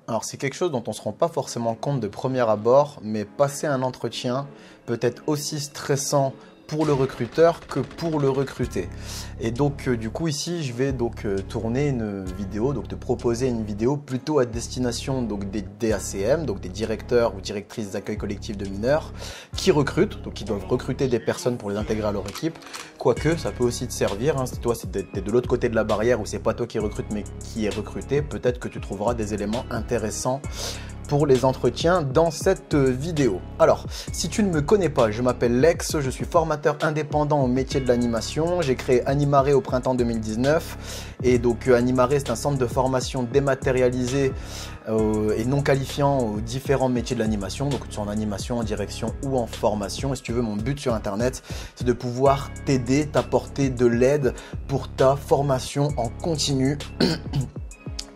Alors, c'est quelque chose dont on ne se rend pas forcément compte de premier abord, mais passer un entretien peut être aussi stressant pour le recruteur que pour le recruté. Et donc, du coup, ici, je vais donc tourner une vidéo, donc te proposer une vidéo plutôt à destination donc des DACM, donc des directeurs ou directrices d'accueil collectif de mineurs, qui recrutent, donc qui doivent recruter des personnes pour les intégrer à leur équipe. Quoique, ça peut aussi te servir, hein, si toi, t'es de l'autre côté de la barrière où c'est pas toi qui recrute, mais qui est recruté, peut-être que tu trouveras des éléments intéressants pour les entretiens dans cette vidéo. Alors, si tu ne me connais pas, je m'appelle Lex, je suis formateur indépendant au métier de l'animation. J'ai créé Animare au printemps 2019 et donc Animare, c'est un centre de formation dématérialisé et non qualifiant aux différents métiers de l'animation, donc en animation, en direction ou en formation. Et si tu veux, mon but sur internet, c'est de pouvoir t'aider, t'apporter de l'aide pour ta formation en continu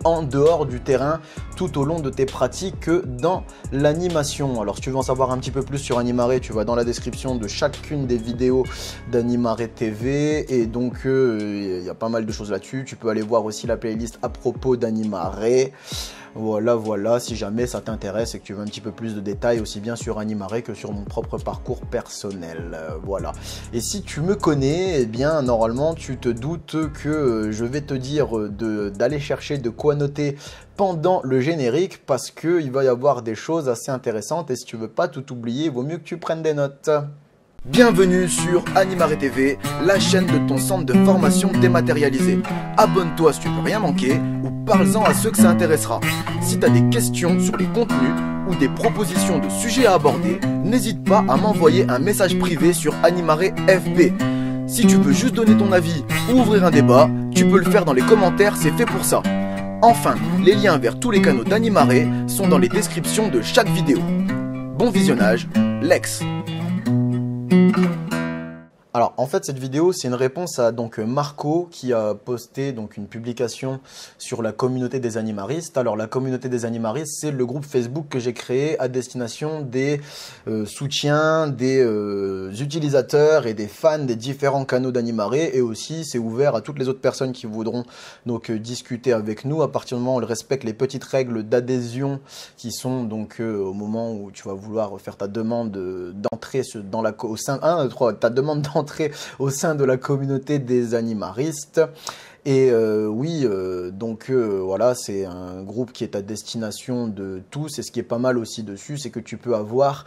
en dehors du terrain tout au long de tes pratiques dans l'animation. Alors si tu veux en savoir un petit peu plus sur Animare, tu vas dans la description de chacune des vidéos d'Animare TV et donc il y a pas mal de choses là-dessus. Tu peux aller voir aussi la playlist à propos d'Animare. Voilà, si jamais ça t'intéresse et que tu veux un petit peu plus de détails aussi bien sur Animare que sur mon propre parcours personnel. Voilà. Et si tu me connais, eh bien normalement tu te doutes que je vais te dire d'aller chercher de quoi noter pendant le générique parce qu'il va y avoir des choses assez intéressantes et si tu veux pas tout oublier, il vaut mieux que tu prennes des notes. Bienvenue sur Animare TV, la chaîne de ton centre de formation dématérialisé. Abonne-toi si tu veux rien manquer ou parle-en à ceux que ça intéressera. Si tu as des questions sur les contenus ou des propositions de sujets à aborder, n'hésite pas à m'envoyer un message privé sur Animare FB. Si tu veux juste donner ton avis ou ouvrir un débat, tu peux le faire dans les commentaires, c'est fait pour ça. Enfin, les liens vers tous les canaux d'Animare sont dans les descriptions de chaque vidéo. Bon visionnage, Lex. Alors en fait cette vidéo c'est une réponse à donc Marco qui a posté donc une publication sur la communauté des animaristes. Alors la communauté des animaristes c'est le groupe Facebook que j'ai créé à destination des soutiens, des utilisateurs et des fans des différents canaux d'Animare et aussi c'est ouvert à toutes les autres personnes qui voudront donc discuter avec nous à partir du moment où on respecte les petites règles d'adhésion qui sont donc au moment où tu vas vouloir faire ta demande d'entrée dans la au sein ta demande d'entrée au sein de la communauté des animaristes. Et voilà, c'est un groupe qui est à destination de tous. Et ce qui est pas mal aussi dessus, c'est que tu peux avoir,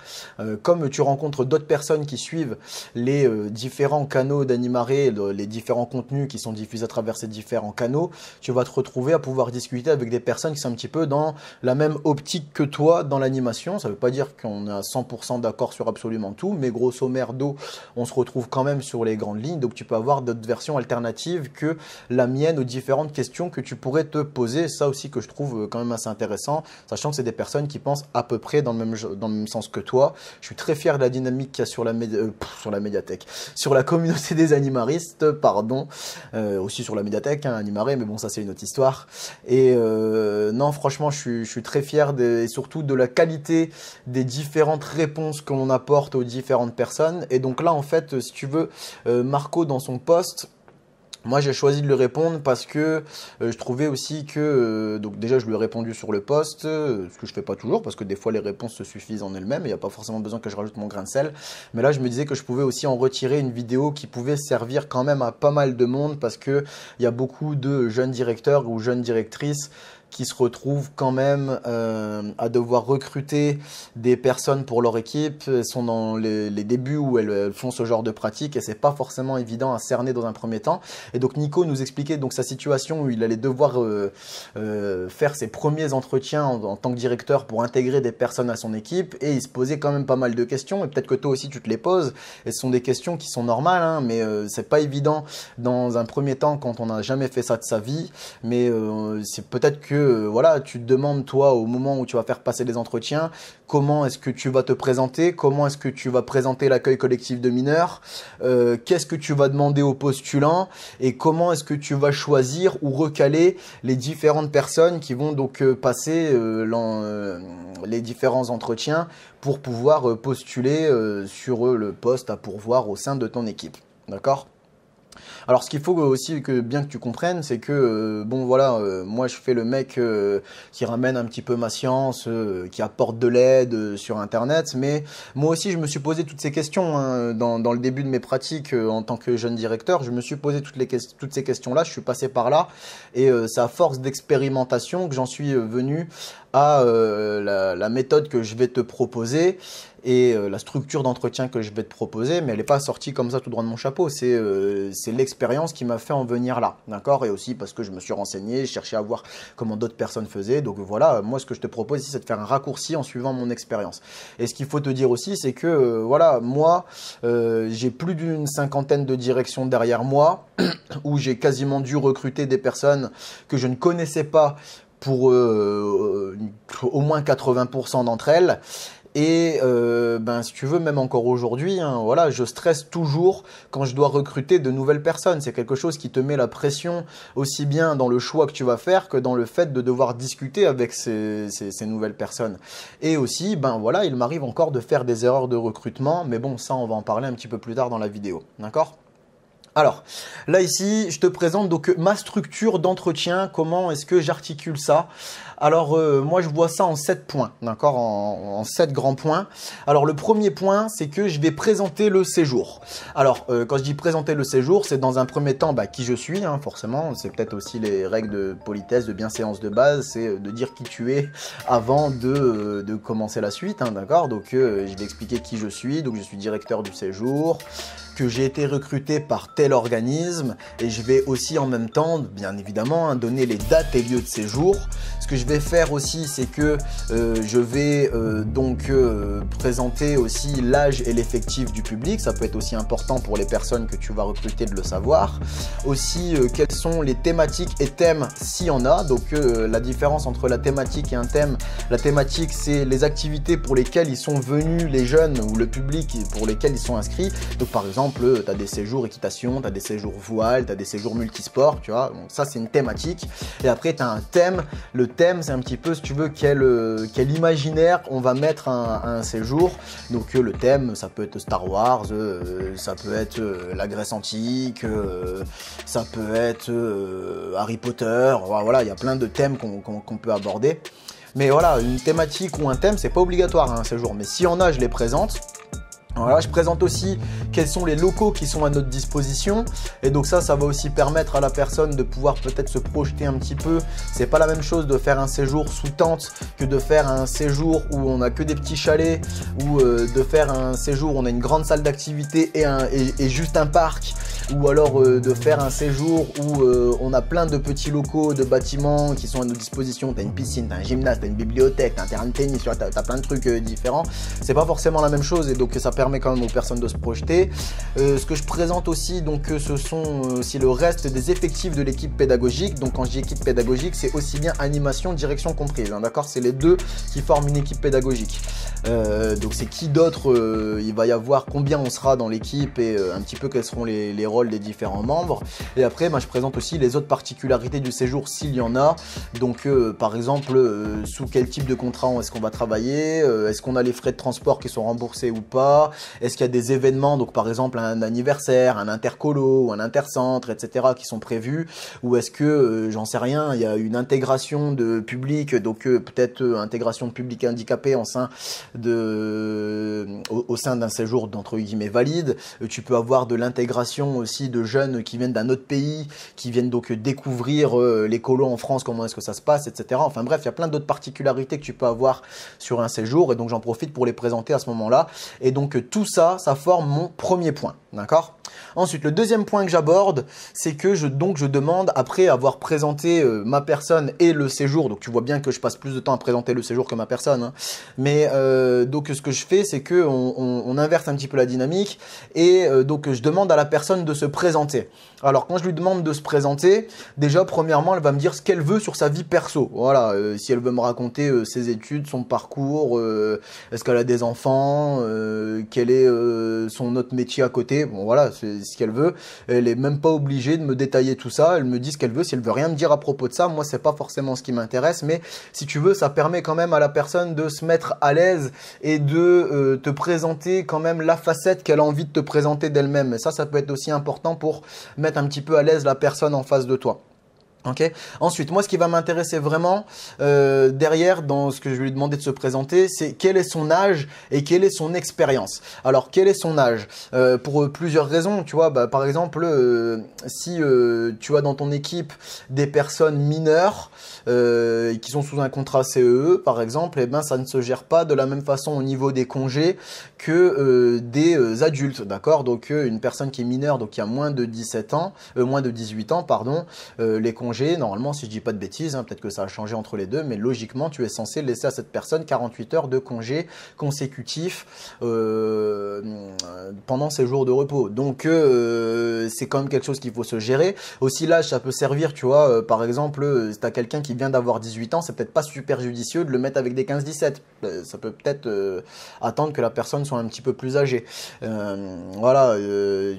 comme tu rencontres d'autres personnes qui suivent les différents canaux d'Animare, les différents contenus qui sont diffusés à travers ces différents canaux, tu vas te retrouver à pouvoir discuter avec des personnes qui sont un petit peu dans la même optique que toi dans l'animation. Ça ne veut pas dire qu'on est à 100% d'accord sur absolument tout, mais grosso merdo, on se retrouve quand même sur les grandes lignes. Donc tu peux avoir d'autres versions alternatives que la mienne aux différentes questions que tu pourrais te poser. Ça aussi que je trouve quand même assez intéressant, sachant que c'est des personnes qui pensent à peu près dans le même sens que toi. Je suis très fier de la dynamique qu'il y a sur la médiathèque, sur la communauté des animaristes, pardon, aussi sur la médiathèque, hein, Animare, mais bon ça c'est une autre histoire. Et non franchement je suis très fier et surtout de la qualité des différentes réponses qu'on apporte aux différentes personnes. Et donc là en fait si tu veux, Marco dans son post, moi j'ai choisi de lui répondre parce que je trouvais aussi que, donc déjà je lui ai répondu sur le post, ce que je fais pas toujours parce que des fois les réponses se suffisent en elles-mêmes, il n'y a pas forcément besoin que je rajoute mon grain de sel, mais là je me disais que je pouvais aussi en retirer une vidéo qui pouvait servir quand même à pas mal de monde parce que il y a beaucoup de jeunes directeurs ou jeunes directrices qui se retrouvent quand même à devoir recruter des personnes pour leur équipe. Elles sont dans les débuts où elles font ce genre de pratique et c'est pas forcément évident à cerner dans un premier temps. Et donc Nico nous expliquait donc sa situation où il allait devoir faire ses premiers entretiens en tant que directeur pour intégrer des personnes à son équipe et il se posait quand même pas mal de questions et peut-être que toi aussi tu te les poses et ce sont des questions qui sont normales hein, mais c'est pas évident dans un premier temps quand on n'a jamais fait ça de sa vie, mais c'est peut-être que voilà, tu te demandes toi au moment où tu vas faire passer les entretiens, comment est-ce que tu vas te présenter, comment est-ce que tu vas présenter l'accueil collectif de mineurs, qu'est-ce que tu vas demander aux postulants et comment est-ce que tu vas choisir ou recaler les différentes personnes qui vont donc passer les différents entretiens pour pouvoir postuler sur le poste à pourvoir au sein de ton équipe. D'accord ? Alors, ce qu'il faut aussi bien que tu comprennes, c'est que, bon, voilà, moi, je fais le mec qui ramène un petit peu ma science, qui apporte de l'aide sur Internet, mais moi aussi, je me suis posé toutes ces questions hein, dans le début de mes pratiques en tant que jeune directeur. Je me suis posé toutes ces questions-là, je suis passé par là, et c'est à force d'expérimentation que j'en suis venu à la méthode que je vais te proposer et la structure d'entretien que je vais te proposer, mais elle n'est pas sortie comme ça tout droit de mon chapeau, c'est l'expérience qui m'a fait en venir là, d'accord? Et aussi parce que je me suis renseigné, je cherchais à voir comment d'autres personnes faisaient, donc voilà, moi ce que je te propose ici, c'est de faire un raccourci en suivant mon expérience. Et ce qu'il faut te dire aussi, c'est que voilà, moi, j'ai plus d'une cinquantaine de directions derrière moi, où j'ai quasiment dû recruter des personnes que je ne connaissais pas pour au moins 80% d'entre elles. Et ben, si tu veux, même encore aujourd'hui, hein, voilà, je stresse toujours quand je dois recruter de nouvelles personnes. C'est quelque chose qui te met la pression aussi bien dans le choix que tu vas faire que dans le fait de devoir discuter avec ces nouvelles personnes. Et aussi, ben voilà, il m'arrive encore de faire des erreurs de recrutement, mais bon, ça, on va en parler un petit peu plus tard dans la vidéo, d'accord ? Alors, là ici, je te présente donc ma structure d'entretien, comment est-ce que j'articule ça. Alors, moi je vois ça en 7 points, d'accord, en 7 grands points. Alors, le premier point, c'est que je vais présenter le séjour. Alors, quand je dis présenter le séjour, c'est dans un premier temps bah, qui je suis, hein, forcément. C'est peut-être aussi les règles de politesse, de bienséance de base, c'est de dire qui tu es avant de commencer la suite, hein, d'accord. Donc, je vais expliquer qui je suis. Donc, je suis directeur du séjour, que j'ai été recruté par tel organisme, et je vais aussi en même temps, bien évidemment, hein, donner les dates et lieux de séjour. Ce que je vais faire aussi, c'est que je vais présenter aussi l'âge et l'effectif du public. Ça peut être aussi important pour les personnes que tu vas recruter de le savoir. Aussi, quelles sont les thématiques et thèmes s'il y en a. Donc, la différence entre la thématique et un thème. La thématique, c'est les activités pour lesquelles ils sont venus, les jeunes ou le public pour lesquels ils sont inscrits. Donc, par exemple, tu as des séjours équitation, tu as des séjours voile, tu as des séjours multisport, tu vois. Donc ça, c'est une thématique. Et après, tu as un thème. Le thème, c'est un petit peu, si tu veux, quel imaginaire on va mettre à un séjour. Donc le thème, ça peut être Star Wars, ça peut être la Grèce antique, ça peut être Harry Potter. Voilà, il y a plein de thèmes qu'on peut aborder. Mais voilà, une thématique ou un thème, c'est pas obligatoire à un séjour. Mais s'il y en a, je les présente. Voilà, je présente aussi quels sont les locaux qui sont à notre disposition, et donc ça va aussi permettre à la personne de pouvoir peut-être se projeter un petit peu. C'est pas la même chose de faire un séjour sous tente que de faire un séjour où on a que des petits chalets, ou de faire un séjour où on a une grande salle d'activité et juste un parc, ou alors de faire un séjour où on a plein de petits locaux, de bâtiments qui sont à notre disposition. T'as une piscine, t'as un gymnase, t'as une bibliothèque, t'as un terrain de tennis, t'as plein de trucs différents. C'est pas forcément la même chose, et donc ça permet quand même aux personnes de se projeter. Ce que je présente aussi, donc ce sont aussi le reste des effectifs de l'équipe pédagogique. Donc quand je dis équipe pédagogique, c'est aussi bien animation, direction comprise, hein, d'accord? C'est les deux qui forment une équipe pédagogique. Donc c'est qui d'autre, il va y avoir, combien on sera dans l'équipe, et un petit peu quels seront les rôles des différents membres. Et après, je présente aussi les autres particularités du séjour s'il y en a. Donc par exemple, sous quel type de contrat est-ce qu'on va travailler, est-ce qu'on a les frais de transport qui sont remboursés ou pas, est-ce qu'il y a des événements, donc par exemple un anniversaire, un intercolo ou un intercentre, etc. qui sont prévus, ou est-ce que, j'en sais rien, il y a une intégration de public, donc peut-être intégration de public handicapé au sein d'un séjour d'entre guillemets valide. Tu peux avoir de l'intégration aussi de jeunes qui viennent d'un autre pays, qui viennent donc découvrir les colos en France, comment est-ce que ça se passe, etc. Enfin bref, il y a plein d'autres particularités que tu peux avoir sur un séjour, et donc j'en profite pour les présenter à ce moment-là. Et donc tout ça, ça forme mon premier point, d'accord? Ensuite, le deuxième point que j'aborde, c'est que je demande, après avoir présenté ma personne et le séjour, donc tu vois bien que je passe plus de temps à présenter le séjour que ma personne, hein, mais donc ce que je fais, c'est que on inverse un petit peu la dynamique, et donc je demande à la personne de se présenter. Alors quand je lui demande de se présenter, déjà premièrement, elle va me dire ce qu'elle veut sur sa vie perso. Voilà, si elle veut me raconter ses études, son parcours, est-ce qu'elle a des enfants, quel est son autre métier à côté. Bon voilà, c'est ce qu'elle veut. Elle est même pas obligée de me détailler tout ça. Elle me dit ce qu'elle veut. Si elle veut rien me dire à propos de ça, moi c'est pas forcément ce qui m'intéresse. Mais si tu veux, ça permet quand même à la personne de se mettre à l'aise et de te présenter quand même la facette qu'elle a envie de te présenter d'elle-même. Et ça peut être aussi important pour mettre un petit peu à l'aise la personne en face de toi. Ok. Ensuite, moi, ce qui va m'intéresser vraiment derrière, dans ce que je vais lui demander de se présenter, c'est quel est son âge et quelle est son expérience. Alors, quel est son âge pour plusieurs raisons, tu vois. Par exemple, si tu as dans ton équipe des personnes mineures qui sont sous un contrat CEE, par exemple, eh ben, ça ne se gère pas de la même façon au niveau des congés que des adultes, d'accord. Donc, une personne qui est mineure, donc qui a moins de 17 ans, moins de 18 ans, pardon, les congés, normalement, si je dis pas de bêtises, hein, peut-être que ça a changé entre les deux, mais logiquement, tu es censé laisser à cette personne 48 heures de congés consécutifs pendant ses jours de repos. Donc, c'est quand même quelque chose qu'il faut se gérer. Aussi, l'âge, ça peut servir, tu vois, par exemple, si tu as quelqu'un qui vient d'avoir 18 ans, c'est peut-être pas super judicieux de le mettre avec des 15-17. Ça peut peut-être attendre que la personne soit un petit peu plus âgée. Voilà,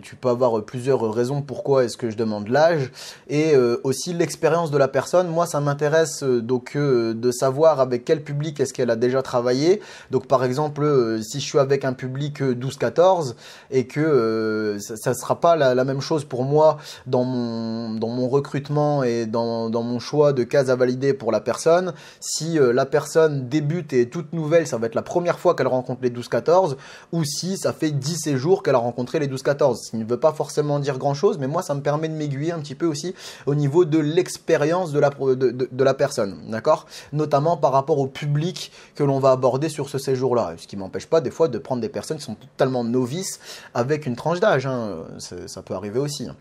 tu peux avoir plusieurs raisons pourquoi est-ce que je demande l'âge, et aussi l'expérience de la personne. Moi, ça m'intéresse donc de savoir avec quel public est-ce qu'elle a déjà travaillé. Donc, par exemple, si je suis avec un public 12-14 et que ça sera pas la même chose pour moi dans mon recrutement et dans mon choix de cases à valider pour la personne. Si la personne débute et est toute nouvelle, ça va être la première fois qu'elle rencontre les 12-14, ou si ça fait 10 séjours qu'elle a rencontré les 12-14. Ce qui ne veut pas forcément dire grand-chose, mais moi, ça me permet de m'aiguiller un petit peu aussi au niveau de l'expérience de la personne, d'accord? Notamment par rapport au public que l'on va aborder sur ce séjour-là. Ce qui ne m'empêche pas des fois de prendre des personnes qui sont totalement novices avec une tranche d'âge, hein. Ça peut arriver aussi, hein.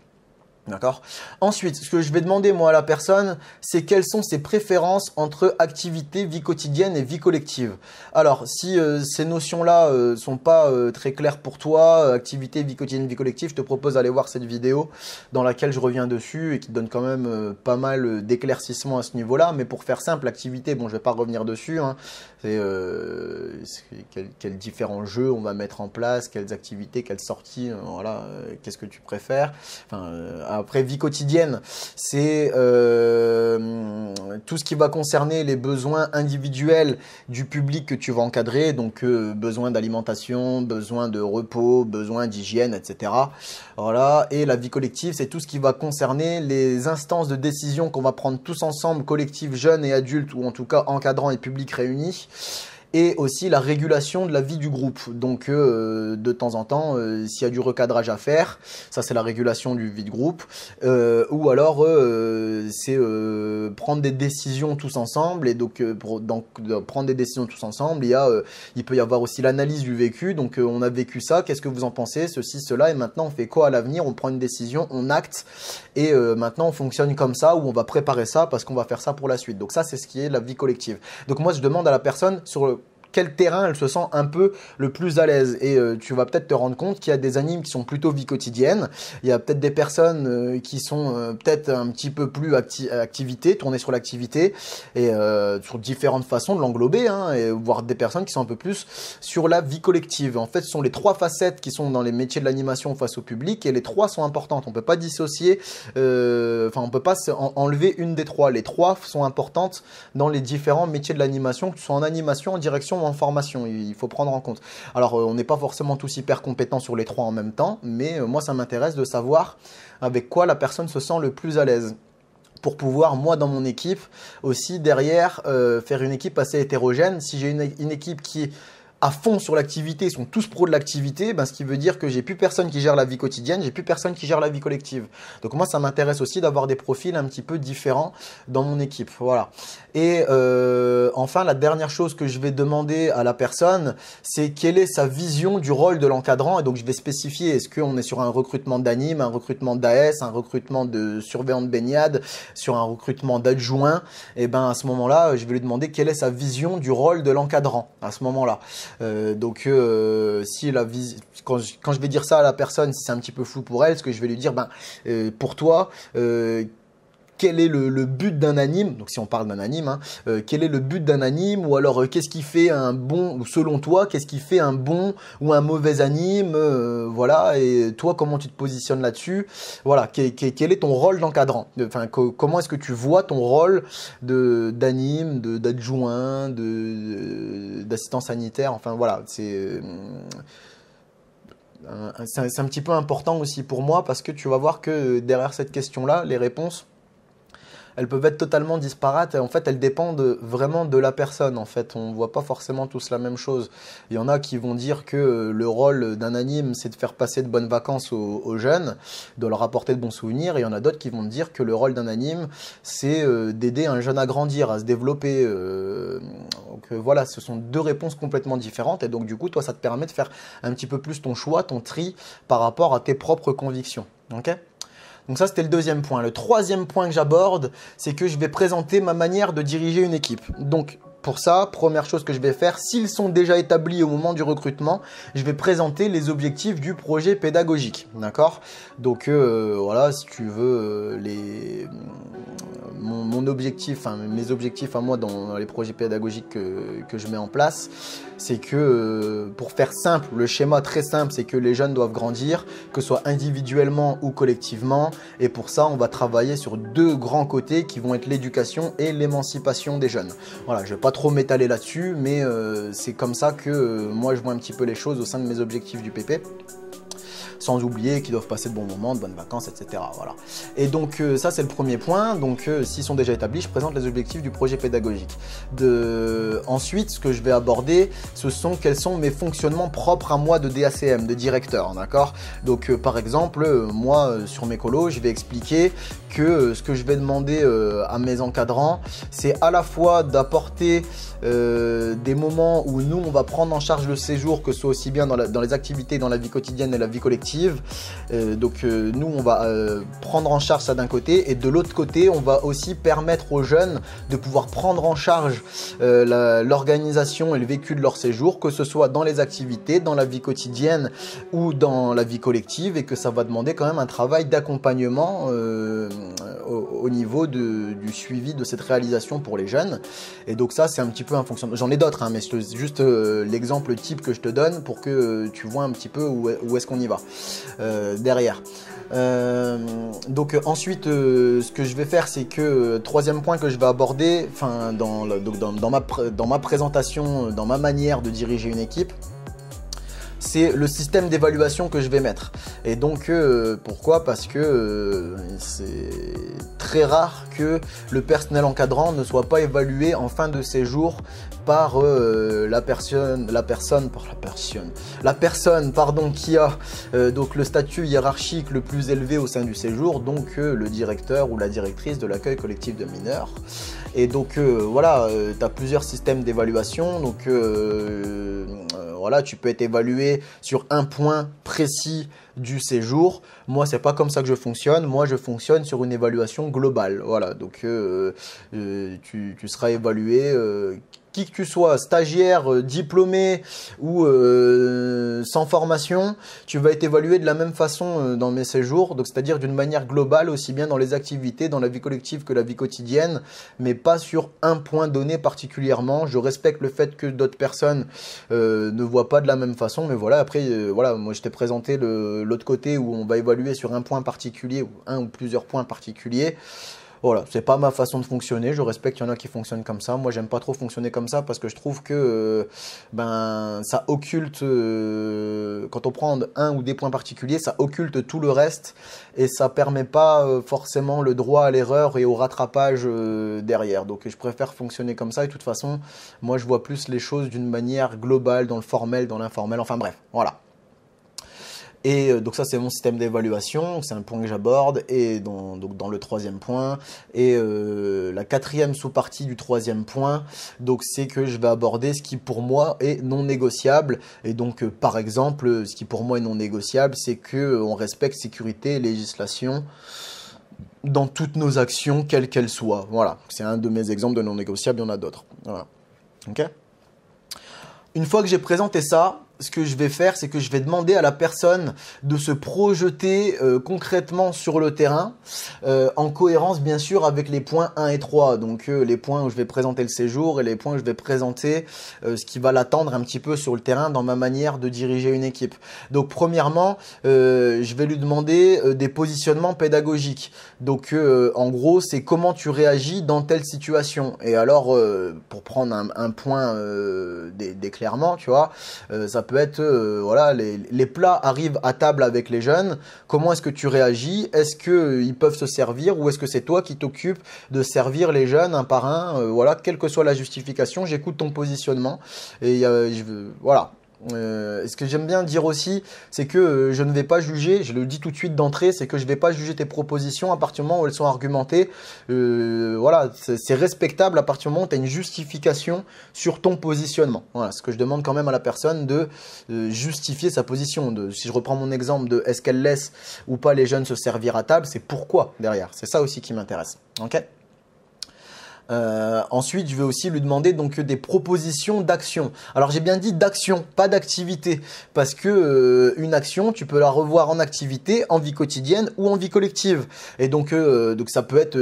D'accord. Ensuite, ce que je vais demander moi à la personne, c'est quelles sont ses préférences entre activité, vie quotidienne et vie collective. Alors, si ces notions-là sont pas très claires pour toi, activité, vie quotidienne, vie collective, je te propose d'aller voir cette vidéo dans laquelle je reviens dessus et qui donne quand même pas mal d'éclaircissements à ce niveau-là. Mais pour faire simple, activité, bon, je vais pas revenir dessus, hein. C'est quels différents jeux on va mettre en place, quelles activités, quelles sorties, voilà, qu'est-ce que tu préfères. Enfin, après, vie quotidienne, c'est tout ce qui va concerner les besoins individuels du public que tu vas encadrer, donc besoin d'alimentation, besoin de repos, besoin d'hygiène, etc. Voilà. Et la vie collective, c'est tout ce qui va concerner les instances de décision qu'on va prendre tous ensemble, collectifs, jeunes et adultes, ou en tout cas encadrants et publics réunis. Et aussi la régulation de la vie du groupe. Donc de temps en temps, s'il y a du recadrage à faire, ça c'est la régulation du vie de groupe, ou alors c'est prendre des décisions tous ensemble. Et donc pour prendre des décisions tous ensemble, il peut y avoir aussi l'analyse du vécu. Donc on a vécu ça, qu'est-ce que vous en pensez, ceci, cela, et maintenant on fait quoi à l'avenir? On prend une décision, on acte, et maintenant on fonctionne comme ça, ou on va préparer ça parce qu'on va faire ça pour la suite. Donc ça c'est ce qui est la vie collective. Donc moi je demande à la personne sur quel terrain elle se sent un peu le plus à l'aise. Et tu vas peut-être te rendre compte qu'il y a des animes qui sont plutôt vie quotidienne. Il y a peut-être des personnes qui sont peut-être un petit peu plus activité, tournées sur l'activité, et sur différentes façons de l'englober, hein, et voire des personnes qui sont un peu plus sur la vie collective. En fait, ce sont les trois facettes qui sont dans les métiers de l'animation face au public, et les trois sont importantes. On peut pas dissocier, on peut pas enlever une des trois. Les trois sont importantes dans les différents métiers de l'animation, que ce soit en animation, en direction, en formation, il faut prendre en compte. Alors, on n'est pas forcément tous hyper compétents sur les trois en même temps, mais moi, ça m'intéresse de savoir avec quoi la personne se sent le plus à l'aise, pour pouvoir, moi, dans mon équipe, aussi derrière, faire une équipe assez hétérogène. Si j'ai une équipe qui est à fond sur l'activité, ils sont tous pros de l'activité, ben, ce qui veut dire que j'ai plus personne qui gère la vie quotidienne, j'ai plus personne qui gère la vie collective. Donc moi, ça m'intéresse aussi d'avoir des profils un petit peu différents dans mon équipe. Voilà. Et enfin, la dernière chose que je vais demander à la personne, c'est quelle est sa vision du rôle de l'encadrant. Et donc, je vais spécifier, est-ce qu'on est sur un recrutement d'anime, un recrutement d'AS, un recrutement de surveillant de baignade, sur un recrutement d'adjoint. Et ben à ce moment-là, je vais lui demander quelle est sa vision du rôle de l'encadrant à ce moment-là. Si quand je vais dire ça à la personne, si c'est un petit peu flou pour elle, ce que je vais lui dire, pour toi, quel est le but d'un anime? Donc si on parle d'un anime, hein, quel est le but d'un anime? Ou alors qu'est-ce qui fait un bon, ou selon toi, qu'est-ce qui fait un bon ou un mauvais anime? Voilà, et toi, comment tu te positionnes là-dessus? Voilà, quel est ton rôle d'encadrant? Enfin, comment est-ce que tu vois ton rôle d'anime, d'adjoint, d'assistant sanitaire? Enfin voilà, c'est c'est un petit peu important aussi pour moi parce que tu vas voir que derrière cette question-là, les réponses, elles peuvent être totalement disparates et en fait elles dépendent vraiment de la personne. En fait, on voit pas forcément tous la même chose. Il y en a qui vont dire que le rôle d'un anime c'est de faire passer de bonnes vacances aux jeunes, de leur apporter de bons souvenirs. Et il y en a d'autres qui vont dire que le rôle d'un anime c'est d'aider un jeune à grandir, à se développer. Donc voilà, ce sont deux réponses complètement différentes et donc du coup toi ça te permet de faire un petit peu plus ton choix, ton tri par rapport à tes propres convictions. Ok ? Donc ça, c'était le deuxième point. Le troisième point que j'aborde, c'est que je vais présenter ma manière de diriger une équipe. Donc pour ça, première chose que je vais faire, s'ils sont déjà établis au moment du recrutement, je vais présenter les objectifs du projet pédagogique. D'accord? Donc voilà, si tu veux, mon objectif, enfin, mes objectifs à moi dans les projets pédagogiques que je mets en place, c'est que pour faire simple, le schéma très simple, c'est que les jeunes doivent grandir, que ce soit individuellement ou collectivement. Et pour ça, on va travailler sur deux grands côtés qui vont être l'éducation et l'émancipation des jeunes. Voilà, je ne vais pas trop m'étaler là-dessus, mais c'est comme ça que moi je vois un petit peu les choses au sein de mes objectifs du PP. Sans oublier qu'ils doivent passer de bons moments, de bonnes vacances, etc. Voilà. Et donc ça c'est le premier point. Donc s'ils sont déjà établis, je présente les objectifs du projet pédagogique. Ensuite, ce que je vais aborder, ce sont quels sont mes fonctionnements propres à moi de DACM, de directeur, d'accord. Donc par exemple, moi sur mes colos, je vais expliquer que ce que je vais demander à mes encadrants, c'est à la fois d'apporter des moments où nous on va prendre en charge le séjour, que ce soit aussi bien dans les activités, dans la vie quotidienne et la vie collective. Donc nous on va prendre en charge ça d'un côté et de l'autre côté on va aussi permettre aux jeunes de pouvoir prendre en charge l'organisation et le vécu de leur séjour, que ce soit dans les activités, dans la vie quotidienne ou dans la vie collective, et que ça va demander quand même un travail d'accompagnement au niveau du suivi de cette réalisation pour les jeunes. Et donc ça c'est un petit peu un fonctionnement. J'en ai d'autres hein, mais c'est juste l'exemple type que je te donne pour que tu vois un petit peu où est-ce qu'on y va derrière. Donc ensuite ce que je vais faire, c'est que troisième point que je vais aborder, enfin dans ma présentation, dans ma manière de diriger une équipe, c'est le système d'évaluation que je vais mettre. Et donc pourquoi? Parce que c'est très rare que le personnel encadrant ne soit pas évalué en fin de séjour par la personne qui a donc le statut hiérarchique le plus élevé au sein du séjour, donc le directeur ou la directrice de l'accueil collectif de mineurs. Et donc voilà, tu as plusieurs systèmes d'évaluation. Donc voilà, tu peux être évalué sur un point précis du séjour. Moi, c'est pas comme ça que je fonctionne. Moi, je fonctionne sur une évaluation globale. Voilà, donc tu seras évalué. Qui que tu sois, stagiaire, diplômé ou sans formation, tu vas être évalué de la même façon dans mes séjours, donc c'est-à-dire d'une manière globale, aussi bien dans les activités, dans la vie collective que la vie quotidienne, mais pas sur un point donné particulièrement. Je respecte le fait que d'autres personnes ne voient pas de la même façon, mais voilà, après, voilà, moi je t'ai présenté l'autre côté où on va évaluer sur un point particulier, ou un ou plusieurs points particuliers. Voilà, c'est pas ma façon de fonctionner, je respecte qu'il y en a qui fonctionnent comme ça. Moi, j'aime pas trop fonctionner comme ça parce que je trouve que ça occulte, quand on prend un ou des points particuliers, ça occulte tout le reste et ça permet pas forcément le droit à l'erreur et au rattrapage derrière. Donc, je préfère fonctionner comme ça et de toute façon, moi, je vois plus les choses d'une manière globale, dans le formel, dans l'informel, enfin bref, voilà. Et donc ça c'est mon système d'évaluation, c'est un point que j'aborde, et donc dans le troisième point. Et la quatrième sous-partie du troisième point, donc c'est que je vais aborder ce qui pour moi est non négociable. Et donc par exemple, ce qui pour moi est non négociable, c'est qu'on respecte sécurité et législation dans toutes nos actions, quelles qu'elles soient. Voilà, c'est un de mes exemples de non négociables, il y en a d'autres. Voilà. Ok ? Une fois que j'ai présenté ça, ce que je vais faire, c'est que je vais demander à la personne de se projeter concrètement sur le terrain, en cohérence bien sûr avec les points 1 et 3. Donc les points où je vais présenter le séjour et les points où je vais présenter ce qui va l'attendre un petit peu sur le terrain dans ma manière de diriger une équipe. Donc premièrement, je vais lui demander des positionnements pédagogiques. Donc en gros, c'est comment tu réagis dans telle situation. Et alors, pour prendre un point d'éclairement, tu vois, ça peut peut être, voilà, les plats arrivent à table avec les jeunes. Comment est-ce que tu réagis? Est-ce qu'ils peuvent se servir ou est-ce que c'est toi qui t'occupes de servir les jeunes un par un? Voilà, quelle que soit la justification, j'écoute ton positionnement. Et voilà. Ce que j'aime bien dire aussi, c'est que je ne vais pas juger, je le dis tout de suite d'entrée, c'est que je ne vais pas juger tes propositions à partir du moment où elles sont argumentées. Voilà, c'est respectable à partir du moment où tu as une justification sur ton positionnement. Voilà, ce que je demande quand même à la personne de justifier sa position. Si je reprends mon exemple de est-ce qu'elle laisse ou pas les jeunes se servir à table, c'est pourquoi derrière. C'est ça aussi qui m'intéresse. Ok ? Ensuite, je vais aussi lui demander donc des propositions d'action. Alors, j'ai bien dit d'action, pas d'activité, parce que une action, tu peux la revoir en activité, en vie quotidienne ou en vie collective. Et donc ça peut être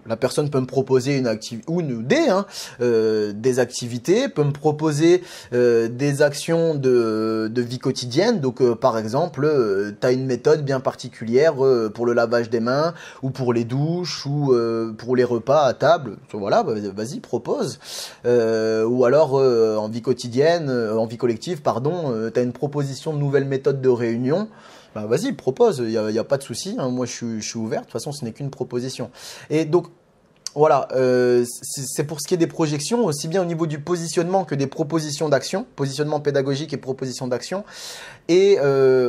la personne peut me proposer une activité ou des activités, peut me proposer des actions de vie quotidienne. Donc, par exemple, tu as une méthode bien particulière pour le lavage des mains ou pour les douches ou pour les repas à table. Voilà. Vas-y, propose. Ou alors en vie quotidienne, en vie collective, pardon, tu as une proposition de nouvelle méthode de réunion. Bah, vas-y, propose, il y a pas de souci. Hein. Moi, je suis ouvert. De toute façon, ce n'est qu'une proposition. Et donc, voilà, c'est pour ce qui est des projections, aussi bien au niveau du positionnement que des propositions d'action, positionnement pédagogique et propositions d'action. Et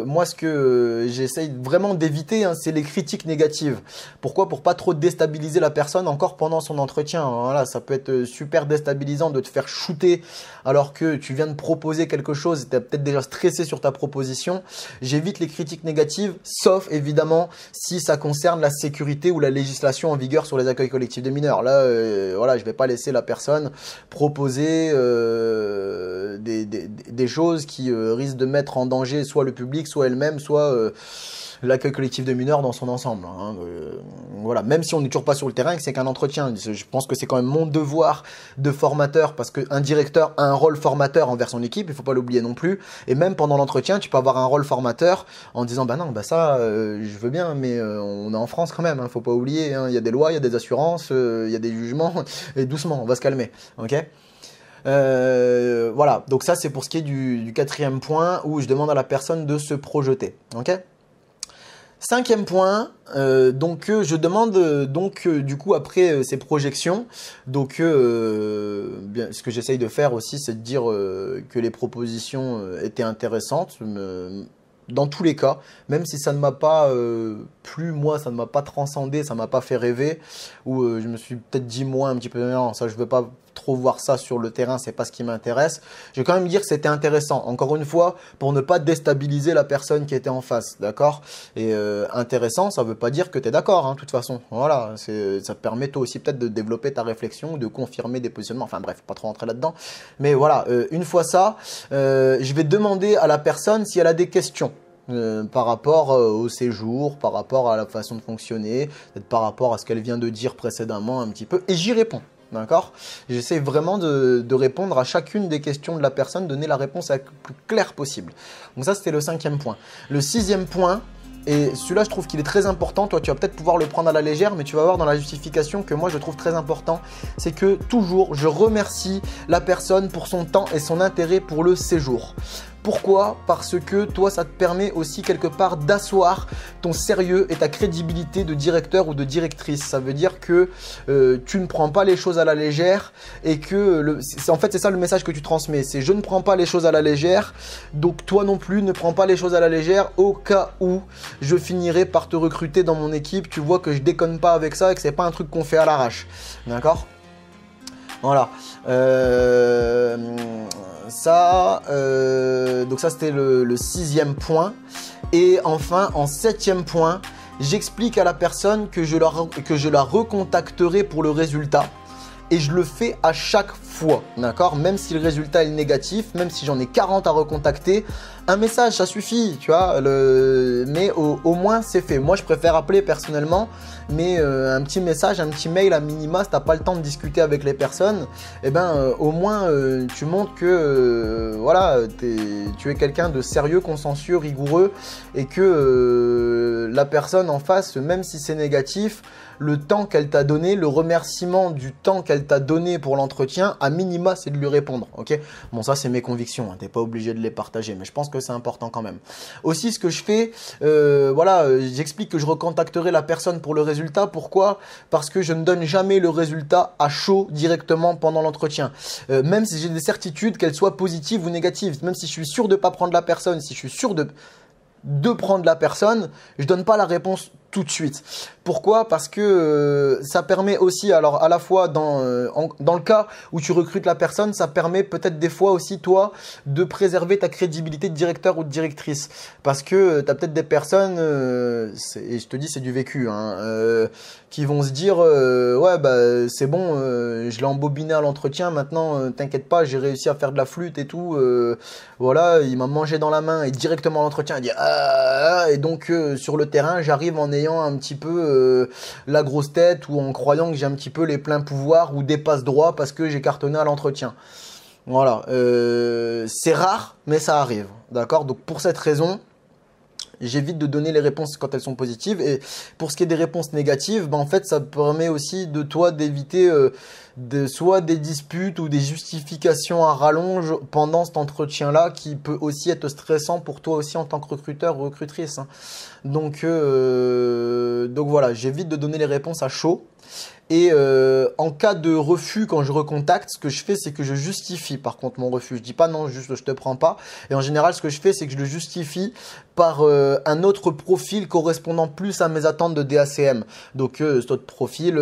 moi, ce que j'essaye vraiment d'éviter, hein, c'est les critiques négatives. Pourquoi? Pour pas trop déstabiliser la personne encore pendant son entretien. Voilà, ça peut être super déstabilisant de te faire shooter alors que tu viens de proposer quelque chose et tu es peut-être déjà stressé sur ta proposition. J'évite les critiques négatives, sauf évidemment si ça concerne la sécurité ou la législation en vigueur sur les accueils collectifs de mineurs. Là, voilà, je vais pas laisser la personne proposer des choses qui risquent de mettre en danger soit le public, soit elle-même, soit l'accueil collectif de mineurs dans son ensemble. Hein. Voilà, même si on n'est toujours pas sur le terrain et que c'est qu'un entretien, je pense que c'est quand même mon devoir de formateur parce qu'un directeur a un rôle formateur envers son équipe, il ne faut pas l'oublier non plus. Et même pendant l'entretien, tu peux avoir un rôle formateur en disant bah non, bah ça, je veux bien, mais on est en France quand même, hein, faut pas oublier. Hein, il y a des lois, il y a des assurances, il y a des jugements. Et doucement, on va se calmer, ok ? Voilà, donc ça c'est pour ce qui est du quatrième point où je demande à la personne de se projeter. Ok. Cinquième point, je demande du coup après ces projections, ce que j'essaye de faire aussi, c'est de dire que les propositions étaient intéressantes. Dans tous les cas, même si ça ne m'a pas plu, moi, ça ne m'a pas transcendé, ça ne m'a pas fait rêver, ou je me suis peut-être dit moi un petit peu, non, ça je veux pas trop voir ça sur le terrain, c'est pas ce qui m'intéresse. Je vais quand même dire que c'était intéressant, encore une fois, pour ne pas déstabiliser la personne qui était en face, d'accord? Et intéressant, ça veut pas dire que tu es d'accord, hein, de toute façon. Voilà, ça te permet toi aussi peut-être de développer ta réflexion, de confirmer des positionnements, enfin bref, pas trop rentrer là-dedans. Mais voilà, une fois ça, je vais demander à la personne si elle a des questions. Par rapport au séjour, par rapport à la façon de fonctionner, peut-être par rapport à ce qu'elle vient de dire précédemment un petit peu, et j'y réponds, d'accord? J'essaie vraiment de répondre à chacune des questions de la personne, donner la réponse la plus claire possible. Donc ça, c'était le cinquième point. Le sixième point, et celui-là, je trouve qu'il est très important. Toi, tu vas peut-être pouvoir le prendre à la légère, mais tu vas voir dans la justification que moi, je trouve très important. C'est que toujours, je remercie la personne pour son temps et son intérêt pour le séjour. Pourquoi? Parce que toi, ça te permet aussi quelque part d'asseoir ton sérieux et ta crédibilité de directeur ou de directrice. Ça veut dire que tu ne prends pas les choses à la légère et que en fait, c'est ça le message que tu transmets. C'est je ne prends pas les choses à la légère, donc toi non plus ne prends pas les choses à la légère au cas où je finirai par te recruter dans mon équipe. Tu vois que je déconne pas avec ça et que c'est pas un truc qu'on fait à l'arrache. D'accord? Voilà. Donc ça c'était le sixième point. Et enfin en septième point, j'explique à la personne que je la recontacterai pour le résultat. Et je le fais à chaque fois, d'accord? Même si le résultat est négatif, même si j'en ai 40 à recontacter, un message, ça suffit, tu vois. Mais au moins, c'est fait. Moi, je préfère appeler personnellement, mais un petit message, un petit mail à minima, si tu n'as pas le temps de discuter avec les personnes, eh ben, au moins, tu montres que voilà, tu es quelqu'un de sérieux, consciencieux, rigoureux, et que la personne en face, même si c'est négatif, le temps qu'elle t'a donné, le remerciement du temps qu'elle t'a donné pour l'entretien a à minima, c'est de lui répondre. Ok. Bon, ça, c'est mes convictions. Hein, t'es pas obligé de les partager, mais je pense que c'est important quand même. Aussi, ce que je fais, voilà, j'explique que je recontacterai la personne pour le résultat. Pourquoi? Parce que je ne donne jamais le résultat à chaud directement pendant l'entretien. Même si j'ai des certitudes qu'elles soient positives ou négatives, même si je suis sûr de ne pas prendre la personne, si je suis sûr de prendre la personne, je donne pas la réponse tout de suite. Pourquoi? Parce que ça permet aussi, alors à la fois dans le cas où tu recrutes la personne, ça permet peut-être des fois aussi toi de préserver ta crédibilité de directeur ou de directrice. Parce que tu as peut-être des personnes, et je te dis c'est du vécu, hein, qui vont se dire ouais bah c'est bon, je l'ai embobiné à l'entretien, maintenant t'inquiète pas, j'ai réussi à faire de la flûte et tout, voilà, il m'a mangé dans la main et directement à l'entretien il dit et donc sur le terrain j'arrive en ayant un petit peu la grosse tête ou en croyant que j'ai un petit peu les pleins pouvoirs ou des passes droits parce que j'ai cartonné à l'entretien. Voilà, c'est rare mais ça arrive, d'accord? Donc pour cette raison, j'évite de donner les réponses quand elles sont positives. Et pour ce qui est des réponses négatives, ben en fait, ça permet aussi de toi d'éviter soit des disputes ou des justifications à rallonge pendant cet entretien-là qui peut aussi être stressant pour toi aussi en tant que recruteur ou recrutrice. Hein. Donc voilà, j'évite de donner les réponses à chaud. Et en cas de refus, quand je recontacte, ce que je fais, c'est que je justifie par contre mon refus. Je dis pas non, juste je te prends pas. Et en général, ce que je fais, c'est que je le justifie par un autre profil correspondant plus à mes attentes de DACM. Donc cet autre profil,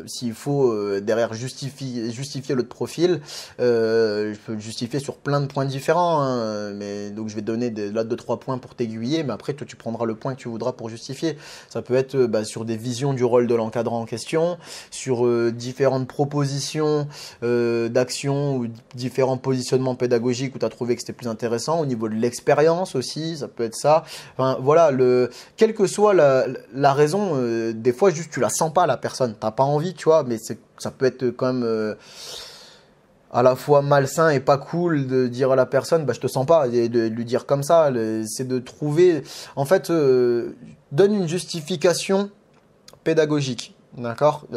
s'il faut derrière justifier l'autre profil, je peux le justifier sur plein de points différents. Hein, mais donc je vais donner là 2-3 points pour t'aiguiller, mais après toi tu prendras le point que tu voudras pour justifier. Ça peut être sur des visions du rôle de l'encadrant en question, sur différentes propositions d'action ou différents positionnements pédagogiques où tu as trouvé que c'était plus intéressant, au niveau de l'expérience aussi, ça peut être ça. Enfin voilà, quelle que soit la raison, des fois juste tu la sens pas la personne, t'as pas envie, tu vois, mais ça peut être quand même à la fois malsain et pas cool de dire à la personne bah je te sens pas, et de lui dire comme ça. C'est de trouver, en fait, donne une justification pédagogique, d'accord,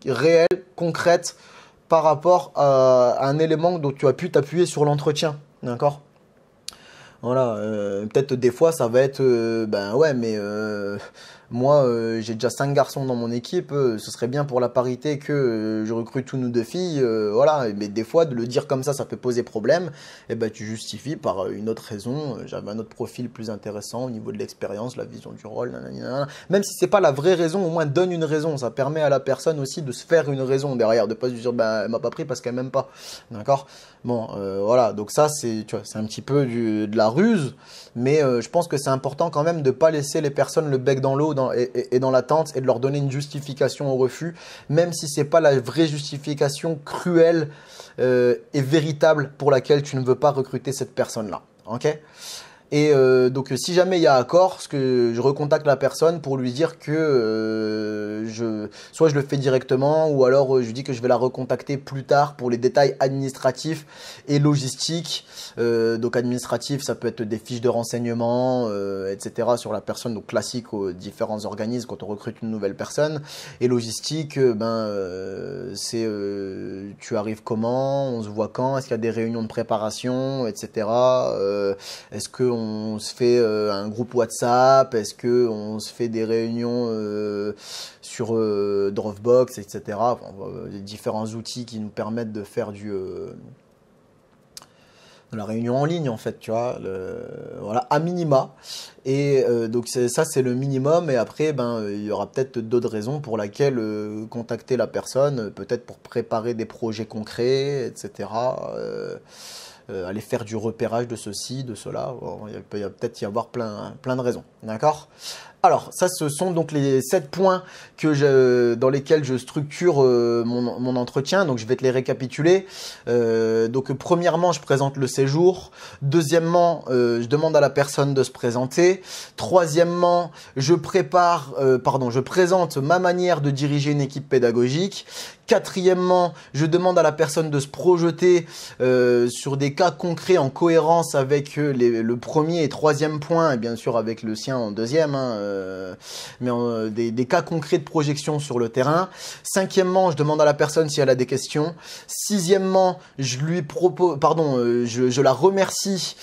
réelle, concrète par rapport à un élément dont tu as pu t'appuyer sur l'entretien, d'accord. Voilà, peut-être des fois ça va être ben ouais mais moi j'ai déjà 5 garçons dans mon équipe, ce serait bien pour la parité que je recrute une ou deux filles, voilà, mais des fois de le dire comme ça peut poser problème, et ben tu justifies par une autre raison, j'avais un autre profil plus intéressant au niveau de l'expérience, la vision du rôle, nanana. Même si c'est pas la vraie raison, au moins donne une raison, ça permet à la personne aussi de se faire une raison derrière, de pas se dire ben elle m'a pas pris parce qu'elle m'aime pas, d'accord. Bon, voilà, donc ça c'est, tu vois, c'est un petit peu de la ruse, mais je pense que c'est important quand même de pas laisser les personnes le bec dans l'eau et dans l'attente et de leur donner une justification au refus, même si c'est pas la vraie justification cruelle et véritable pour laquelle tu ne veux pas recruter cette personne-là, ok? Et donc si jamais il y a accord, je recontacte la personne pour lui dire que soit je le fais directement ou alors je dis que je vais la recontacter plus tard pour les détails administratifs et logistiques. Donc administratif, ça peut être des fiches de renseignement, etc. sur la personne, donc classique aux différents organismes quand on recrute une nouvelle personne. Et logistique, c'est tu arrives comment, on se voit quand, est-ce qu'il y a des réunions de préparation, etc. Est-ce qu'on se fait un groupe WhatsApp, est-ce qu'on se fait des réunions sur Dropbox, etc. Enfin, des différents outils qui nous permettent de faire de la réunion en ligne en fait, tu vois, voilà, à minima. Et donc ça c'est le minimum, et après il y aura peut-être d'autres raisons pour lesquelles contacter la personne, peut-être pour préparer des projets concrets, etc. Aller faire du repérage de ceci, de cela. Bon, il peut peut-être y avoir plein de raisons, d'accord? Alors, ça, ce sont donc les 7 points dans lesquels je structure mon entretien. Donc, je vais te les récapituler. Donc, premièrement, je présente le séjour. Deuxièmement, je demande à la personne de se présenter. Troisièmement, je présente ma manière de diriger une équipe pédagogique. Quatrièmement, je demande à la personne de se projeter sur des des cas concrets en cohérence avec le premier et troisième point, et bien sûr avec le sien en deuxième, hein, mais des cas concrets de projection sur le terrain. Cinquièmement, je demande à la personne si elle a des questions. Sixièmement, je lui propose, pardon, je la remercie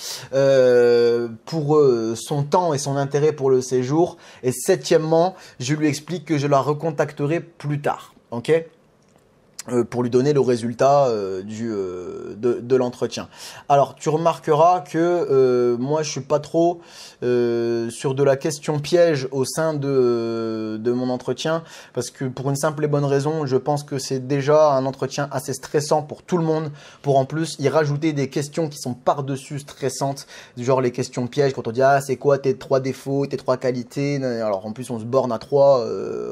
pour son temps et son intérêt pour le séjour. Et septièmement, je lui explique que je la recontacterai plus tard. Ok ? Pour lui donner le résultat de l'entretien. Alors, tu remarqueras que moi, je suis pas trop sur de la question piège au sein de mon entretien, parce que pour une simple et bonne raison, je pense que c'est déjà un entretien assez stressant pour tout le monde, pour en plus y rajouter des questions qui sont par-dessus stressantes, genre les questions pièges, quand on dit « Ah, c'est quoi tes 3 défauts, tes 3 qualités ?» Alors, en plus, on se borne à 3,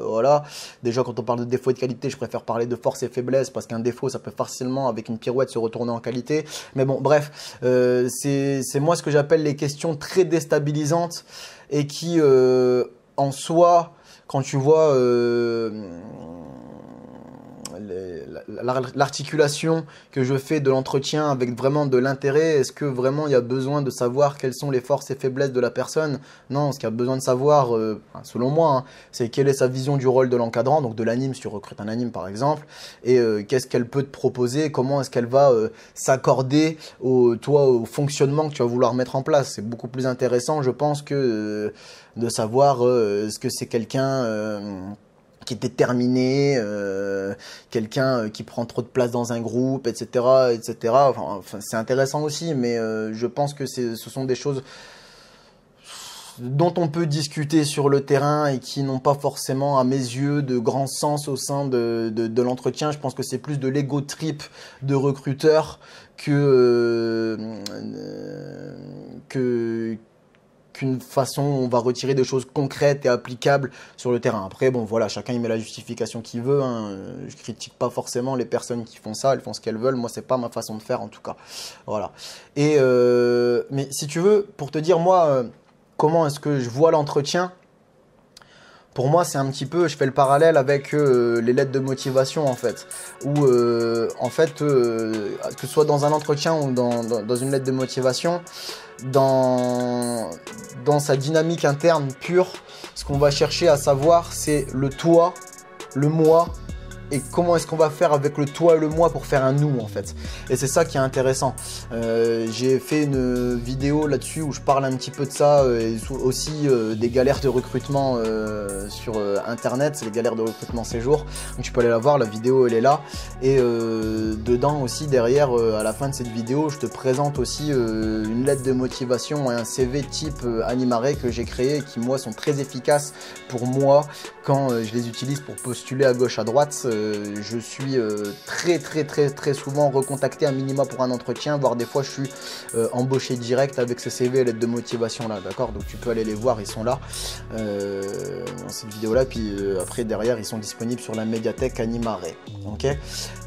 voilà. Déjà, quand on parle de défauts et de qualités, je préfère parler de force et faiblesse, parce qu'un défaut, ça peut facilement, avec une pirouette, se retourner en qualité. Mais bon, bref, c'est moi ce que j'appelle les questions très déstabilisantes et qui, en soi, quand tu vois l'articulation que je fais de l'entretien avec vraiment de l'intérêt, est-ce que vraiment il y a besoin de savoir quelles sont les forces et faiblesses de la personne? Non, ce qu'il y a besoin de savoir, selon moi, hein, c'est quelle est sa vision du rôle de l'encadrant, donc de l'anime, si tu recrutes un anime par exemple, et qu'est-ce qu'elle peut te proposer, comment est-ce qu'elle va s'accorder au fonctionnement que tu vas vouloir mettre en place. C'est beaucoup plus intéressant, je pense, que de savoir est-ce que c'est quelqu'un qui est déterminé, quelqu'un qui prend trop de place dans un groupe, etc., etc. Enfin, c'est intéressant aussi, mais je pense que ce sont des choses dont on peut discuter sur le terrain et qui n'ont pas forcément, à mes yeux, de grand sens au sein de l'entretien. Je pense que c'est plus de l'ego trip de recruteur qu'une façon où on va retirer des choses concrètes et applicables sur le terrain. Après, bon, voilà, chacun y met la justification qu'il veut, hein. Je critique pas forcément les personnes qui font ça, elles font ce qu'elles veulent. Moi, c'est pas ma façon de faire, en tout cas. Voilà. Et mais si tu veux, pour te dire, moi, comment est-ce que je vois l'entretien? Pour moi, c'est un petit peu, je fais le parallèle avec les lettres de motivation, en fait. Où, en fait, que ce soit dans un entretien ou dans une lettre de motivation, dans sa dynamique interne pure, ce qu'on va chercher à savoir, c'est le toi, le moi, et comment est-ce qu'on va faire avec le toi et le moi pour faire un nous, en fait. Et c'est ça qui est intéressant. J'ai fait une vidéo là-dessus où je parle un petit peu de ça et aussi des galères de recrutement sur internet, c'est les galères de recrutement séjour. Donc tu peux aller la voir, la vidéo elle est là. Et dedans aussi, derrière, à la fin de cette vidéo, je te présente aussi une lettre de motivation et un CV type Animaré que j'ai créé, qui moi sont très efficaces pour moi quand je les utilise pour postuler à gauche à droite. Je suis très souvent recontacté à minima pour un entretien, voire des fois je suis embauché direct avec ce CV et lettre de motivation là, d'accord? Donc tu peux aller les voir, ils sont là dans cette vidéo là, puis après derrière ils sont disponibles sur la médiathèque Animaré, ok?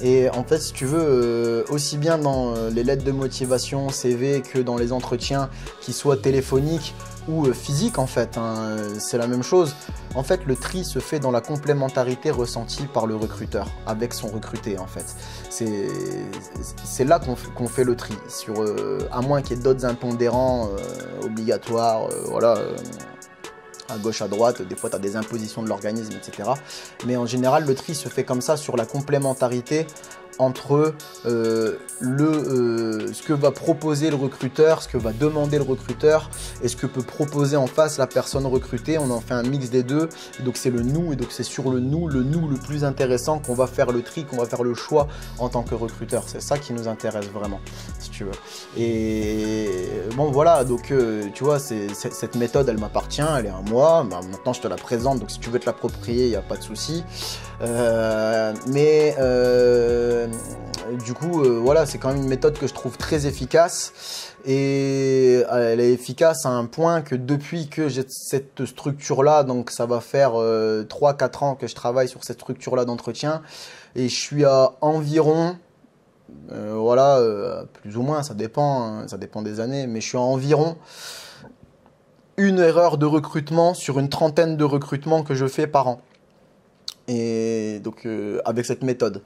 Et en fait, si tu veux, aussi bien dans les lettres de motivation, CV, que dans les entretiens qui soient téléphoniques ou physique, en fait, hein, c'est la même chose. En fait, le tri se fait dans la complémentarité ressentie par le recruteur avec son recruté, en fait. C'est là qu'on fait le tri, sur, à moins qu'il y ait d'autres impondérants obligatoires, voilà, à gauche, à droite, des fois tu as des impositions de l'organisme, etc. Mais en général, le tri se fait comme ça, sur la complémentarité entre ce que va proposer le recruteur, ce que va demander le recruteur et ce que peut proposer en face la personne recrutée. On en fait un mix des deux, et donc c'est le nous, et donc c'est sur le nous le plus intéressant qu'on va faire le tri, qu'on va faire le choix en tant que recruteur. C'est ça qui nous intéresse vraiment, si tu veux. Et bon voilà, donc tu vois, cette méthode elle m'appartient, elle est à moi. Bah, maintenant je te la présente, donc si tu veux te l'approprier, il n'y a pas de souci. Du coup, voilà, c'est quand même une méthode que je trouve très efficace, et elle est efficace à un point que depuis que j'ai cette structure-là, donc ça va faire 3-4 ans que je travaille sur cette structure-là d'entretien, et je suis à environ, voilà, plus ou moins, ça dépend, hein, ça dépend des années, mais je suis à environ une erreur de recrutement sur une trentaine de recrutements que je fais par an. Et donc avec cette méthode.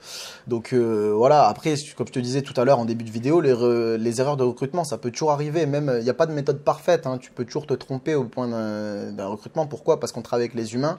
Donc voilà, après, comme je te disais tout à l'heure en début de vidéo, les erreurs de recrutement, ça peut toujours arriver. Même, il n'y a pas de méthode parfaite, hein. Tu peux toujours te tromper au point d'un recrutement. Pourquoi? Parce qu'on travaille avec les humains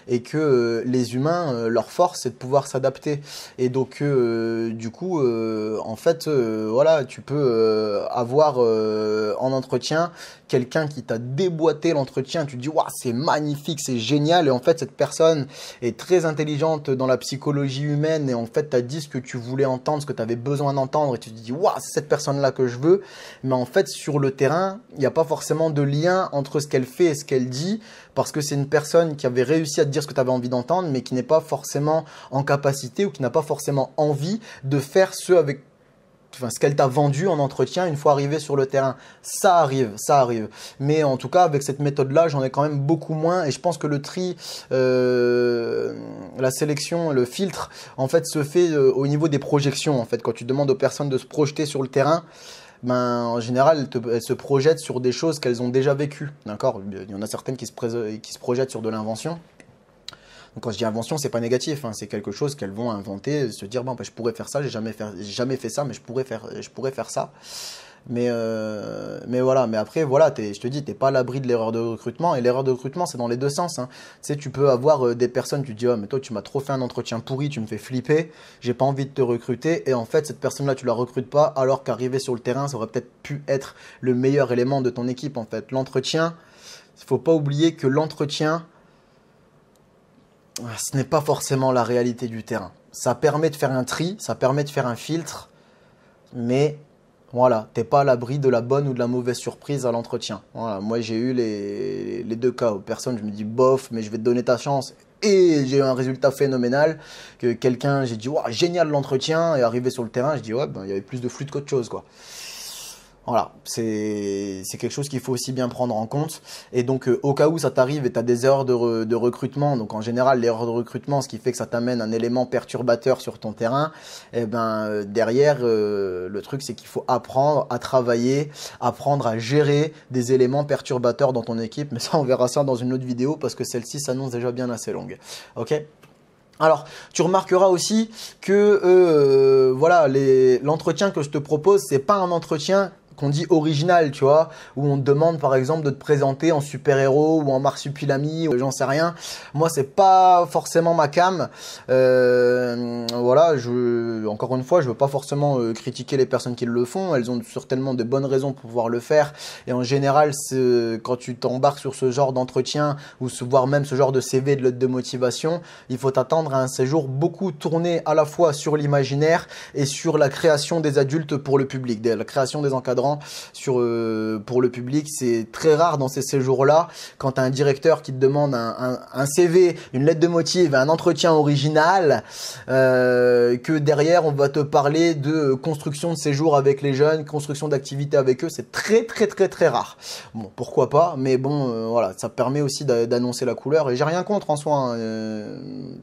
et que les humains, leur force, c'est de pouvoir s'adapter. Et donc, du coup, en fait, voilà, tu peux avoir en entretien quelqu'un qui t'a déboîté l'entretien. Tu te dis, waouh, c'est magnifique, c'est génial. Et en fait, cette personne est très intelligente dans la psychologie humaine et en fait, tu as dit ce que tu voulais entendre, ce que tu avais besoin d'entendre et tu te dis, waouh, c'est cette personne-là que je veux. Mais en fait, sur le terrain, il n'y a pas forcément de lien entre ce qu'elle fait et ce qu'elle dit parce que c'est une personne qui avait réussi à te dire ce que tu avais envie d'entendre mais qui n'est pas forcément en capacité ou qui n'a pas forcément envie de faire ce qu'elle t'a vendu en entretien une fois arrivé sur le terrain. Ça arrive, ça arrive. Mais en tout cas, avec cette méthode-là, j'en ai quand même beaucoup moins. Et je pense que le tri, la sélection, le filtre, en fait, se fait au niveau des projections. En fait, quand tu demandes aux personnes de se projeter sur le terrain, ben, en général, elles se projettent sur des choses qu'elles ont déjà vécues. D'accord? Il y en a certaines qui se projettent sur de l'invention. Donc quand je dis invention, c'est pas négatif, hein, c'est quelque chose qu'elles vont inventer, se dire bon, ben, je pourrais faire ça, j'ai jamais fait ça, mais je pourrais faire ça. Mais voilà, mais après voilà, je te dis, t'es pas à l'abri de l'erreur de recrutement et l'erreur de recrutement c'est dans les deux sens. Hein. Tu sais, tu peux avoir des personnes, tu te dis oh mais toi tu m'as trop fait un entretien pourri, tu me fais flipper, j'ai pas envie de te recruter et en fait cette personne-là tu la recrutes pas alors qu'arriver sur le terrain ça aurait peut-être pu être le meilleur élément de ton équipe en fait. L'entretien, il faut pas oublier que l'entretien ce n'est pas forcément la réalité du terrain. Ça permet de faire un tri, ça permet de faire un filtre, mais voilà, t'es pas à l'abri de la bonne ou de la mauvaise surprise à l'entretien. Voilà, moi j'ai eu les deux cas où personne, je me dis bof, mais je vais te donner ta chance. Et j'ai eu un résultat phénoménal, que quelqu'un, j'ai dit wow, génial l'entretien, et arrivé sur le terrain, je dis ouais, ben, il y avait plus de flûte qu'autre chose quoi. Voilà, c'est quelque chose qu'il faut aussi bien prendre en compte. Et donc, au cas où ça t'arrive et tu as des erreurs de recrutement, donc en général, l'erreur de recrutement, ce qui fait que ça t'amène un élément perturbateur sur ton terrain, et ben derrière, le truc, c'est qu'il faut apprendre à travailler, apprendre à gérer des éléments perturbateurs dans ton équipe. Mais ça, on verra ça dans une autre vidéo parce que celle-ci s'annonce déjà bien assez longue. Ok ? Alors, tu remarqueras aussi que voilà, l'entretien que je te propose, c'est pas un entretien qu'on dit original, tu vois, où on te demande par exemple de te présenter en super-héros ou en marsupilami, ou j'en sais rien. Moi, c'est pas forcément ma came. Voilà, encore une fois, je veux pas forcément critiquer les personnes qui le font. Elles ont certainement de bonnes raisons pour pouvoir le faire. Et en général, quand tu t'embarques sur ce genre d'entretien ou voire même ce genre de CV de lettre de motivation, il faut t'attendre à un séjour beaucoup tourné à la fois sur l'imaginaire et sur la création des adultes pour le public, la création des encadrants pour le public. C'est très rare dans ces séjours-là quand tu as un directeur qui te demande un CV, une lettre de motive, un entretien original, que derrière on va te parler de construction de séjour avec les jeunes, construction d'activités avec eux. C'est très très très très rare. Bon, pourquoi pas, mais bon, voilà, ça permet aussi d'annoncer la couleur et j'ai rien contre en soi. Hein,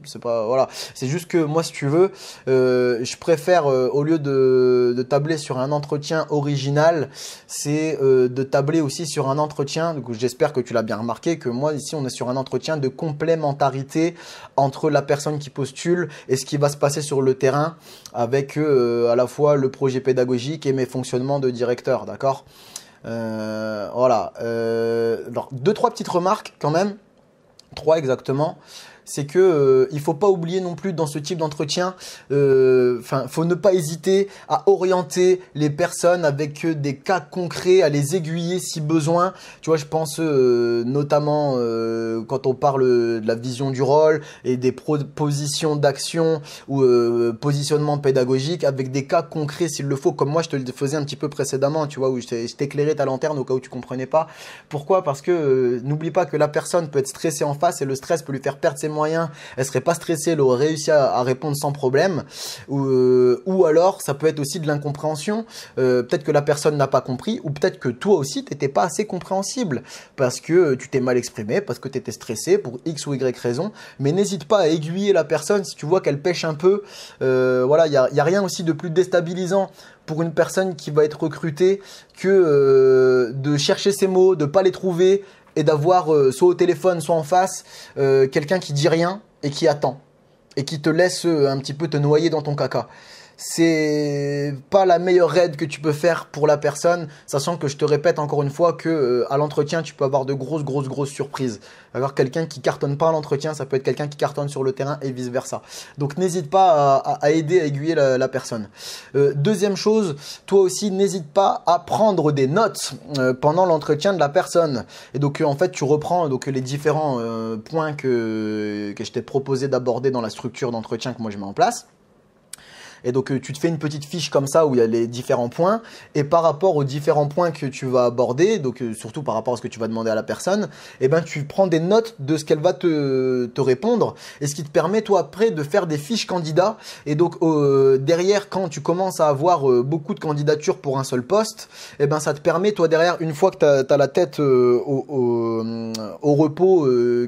c'est pas, voilà, c'est juste que moi, si tu veux, je préfère au lieu de tabler sur un entretien original, c'est de tabler aussi sur un entretien, donc j'espère que tu l'as bien remarqué, que moi ici on est sur un entretien de complémentarité entre la personne qui postule et ce qui va se passer sur le terrain avec à la fois le projet pédagogique et mes fonctionnements de directeur, d'accord. Voilà, alors 2-3 petites remarques quand même, 3 exactement. C'est que il faut pas oublier non plus dans ce type d'entretien, faut ne pas hésiter à orienter les personnes avec des cas concrets, à les aiguiller si besoin. Tu vois, je pense notamment quand on parle de la vision du rôle et des propositions d'action ou positionnement pédagogique avec des cas concrets s'il le faut, comme moi je te le faisais un petit peu précédemment, tu vois, où je t'éclairais ta lanterne au cas où tu comprenais pas. Pourquoi? Parce que n'oublie pas que la personne peut être stressée en face et le stress peut lui faire perdre ses moyens, elle serait pas stressée, elle aurait réussi à répondre sans problème, ou alors ça peut être aussi de l'incompréhension, peut-être que la personne n'a pas compris, ou peut-être que toi aussi t'étais pas assez compréhensible, parce que tu t'es mal exprimé, parce que tu étais stressé pour X ou Y raison, mais n'hésite pas à aiguiller la personne si tu vois qu'elle pêche un peu, voilà, il y a rien aussi de plus déstabilisant pour une personne qui va être recrutée que de chercher ses mots, de pas les trouver, et d'avoir soit au téléphone, soit en face, quelqu'un qui dit rien et qui attend. et qui te laisse un petit peu te noyer dans ton caca. C'est pas la meilleure aide que tu peux faire pour la personne, sachant que je te répète encore une fois que à l'entretien, tu peux avoir de grosses surprises. Alors quelqu'un qui cartonne pas à l'entretien, ça peut être quelqu'un qui cartonne sur le terrain et vice versa. Donc n'hésite pas à aider, à aiguiller la personne. Deuxième chose, toi aussi n'hésite pas à prendre des notes pendant l'entretien de la personne. Et donc en fait tu reprends donc les différents points que je t'ai proposé d'aborder dans la structure d'entretien que moi je mets en place. Et donc, tu te fais une petite fiche comme ça où il y a les différents points. Et par rapport aux différents points que tu vas aborder, donc surtout par rapport à ce que tu vas demander à la personne, eh ben, tu prends des notes de ce qu'elle va te répondre. Et ce qui te permet, toi, après, de faire des fiches candidats. Et donc, derrière, quand tu commences à avoir beaucoup de candidatures pour un seul poste, eh ben, ça te permet, toi, derrière, une fois que tu as la tête au repos,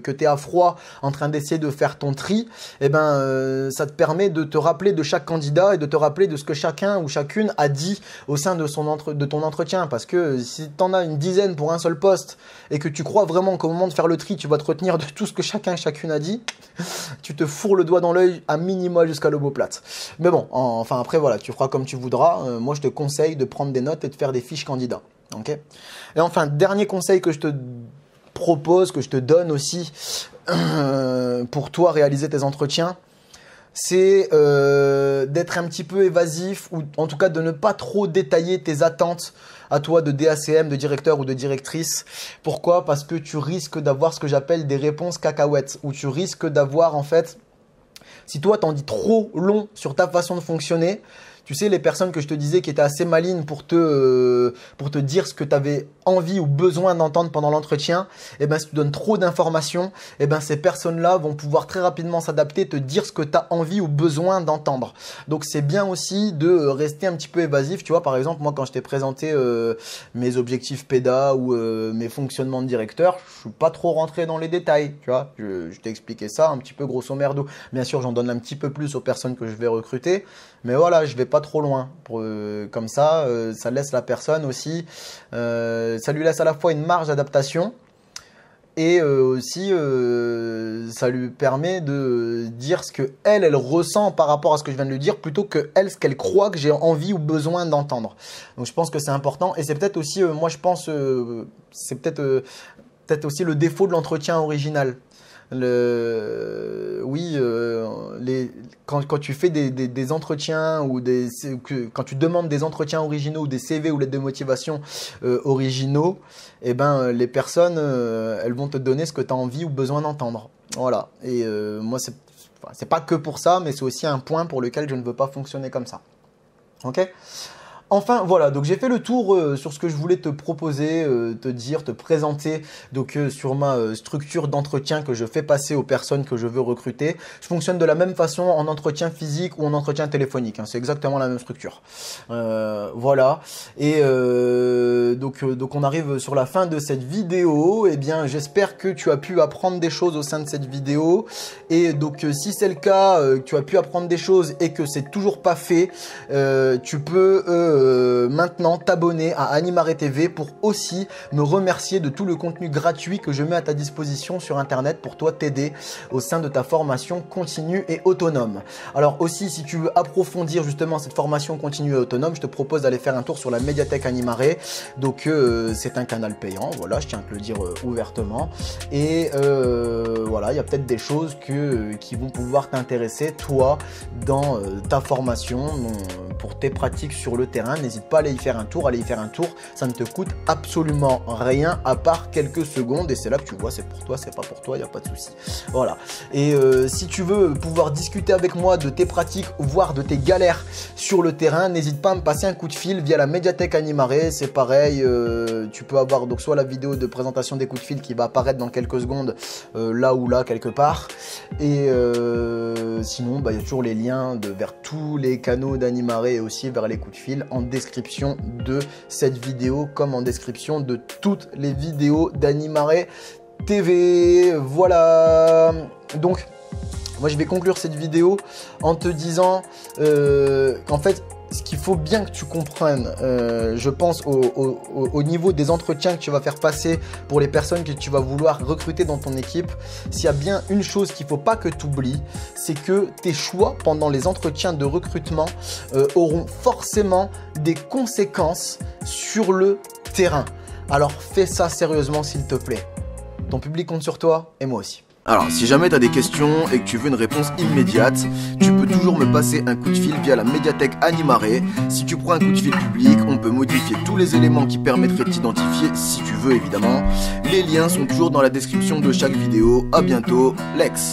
que tu es à froid en train d'essayer de faire ton tri, eh ben, ça te permet de te rappeler de chaque candidat et de te rappeler de ce que chacun ou chacune a dit au sein de ton entretien. Parce que si tu en as une dizaine pour un seul poste et que tu crois vraiment qu'au moment de faire le tri, tu vas te retenir de tout ce que chacun et chacune a dit, tu te fourres le doigt dans l'œil à minima jusqu'à l'omoplate. Mais bon, enfin après voilà, tu feras comme tu voudras. Moi je te conseille de prendre des notes et de faire des fiches candidats. Okay. Et enfin, dernier conseil que je te propose, que je te donne aussi pour toi réaliser tes entretiens, c'est d'être un petit peu évasif ou en tout cas de ne pas trop détailler tes attentes à toi de DACM, de directeur ou de directrice. Pourquoi? Parce que tu risques d'avoir ce que j'appelle des réponses cacahuètes, où tu risques d'avoir en fait, si toi t'en dis trop long sur ta façon de fonctionner, tu sais, les personnes que je te disais qui étaient assez malines pour te dire ce que tu avais envie ou besoin d'entendre pendant l'entretien, eh ben, si tu donnes trop d'informations, eh ben, ces personnes-là vont pouvoir très rapidement s'adapter, te dire ce que tu as envie ou besoin d'entendre. Donc, c'est bien aussi de rester un petit peu évasif. Tu vois, par exemple, moi, quand je t'ai présenté mes objectifs PEDA ou mes fonctionnements de directeur, je suis pas trop rentré dans les détails. Tu vois, je t'ai expliqué ça un petit peu grosso merdo. Bien sûr, j'en donne un petit peu plus aux personnes que je vais recruter. Mais voilà, je vais pas trop loin. Comme ça, ça laisse la personne aussi, ça lui laisse à la fois une marge d'adaptation et aussi ça lui permet de dire ce que elle ressent par rapport à ce que je viens de lui dire plutôt que elle, ce qu'elle croit que j'ai envie ou besoin d'entendre. Donc je pense que c'est important et c'est peut-être aussi, moi je pense, c'est peut-être aussi le défaut de l'entretien original. Quand tu fais des entretiens ou quand tu demandes des entretiens originaux ou des CV ou lettres de motivation originaux, eh ben, les personnes, elles vont te donner ce que tu as envie ou besoin d'entendre. Voilà. Et moi, c'est pas que pour ça, mais c'est aussi un point pour lequel je ne veux pas fonctionner comme ça. Ok ? Enfin voilà, donc j'ai fait le tour sur ce que je voulais te proposer, te dire, te présenter donc sur ma structure d'entretien que je fais passer aux personnes que je veux recruter. Je fonctionne de la même façon en entretien physique ou en entretien téléphonique, hein, c'est exactement la même structure. Voilà, et donc on arrive sur la fin de cette vidéo. Eh bien j'espère que tu as pu apprendre des choses au sein de cette vidéo et donc si c'est le cas, que tu as pu apprendre des choses et que c'est toujours pas fait, tu peux maintenant t'abonner à Animare TV pour aussi me remercier de tout le contenu gratuit que je mets à ta disposition sur internet pour toi t'aider au sein de ta formation continue et autonome. Alors aussi, si tu veux approfondir justement cette formation continue et autonome, je te propose d'aller faire un tour sur la médiathèque Animare. Donc c'est un canal payant, voilà, je tiens à te le dire ouvertement. Et voilà, il y a peut-être des choses qui vont pouvoir t'intéresser toi dans ta formation, pour tes pratiques sur le terrain. N'hésite pas à aller y faire un tour, ça ne te coûte absolument rien à part quelques secondes et c'est là que tu vois, c'est pour toi, c'est pas pour toi, il n'y a pas de souci. Voilà. Et si tu veux pouvoir discuter avec moi de tes pratiques, voire de tes galères sur le terrain, n'hésite pas à me passer un coup de fil via la médiathèque Animare. C'est pareil, tu peux avoir donc soit la vidéo de présentation des coups de fil qui va apparaître dans quelques secondes là ou là quelque part, et sinon il y a toujours les liens vers tous les canaux d'Animare et aussi vers les coups de fil en description de cette vidéo comme en description de toutes les vidéos d'Animare TV. Voilà, donc Moi, je vais conclure cette vidéo en te disant qu'en fait, ce qu'il faut bien que tu comprennes, je pense, au niveau des entretiens que tu vas faire passer pour les personnes que tu vas vouloir recruter dans ton équipe, s'il y a bien une chose qu'il ne faut pas que tu oublies, c'est que tes choix pendant les entretiens de recrutement auront forcément des conséquences sur le terrain. Alors fais ça sérieusement s'il te plaît. Ton public compte sur toi et moi aussi. Alors, si jamais tu as des questions et que tu veux une réponse immédiate, tu peux toujours me passer un coup de fil via la médiathèque Animare. Si tu prends un coup de fil public, on peut modifier tous les éléments qui permettraient de t'identifier, si tu veux évidemment. Les liens sont toujours dans la description de chaque vidéo. À bientôt, Lex.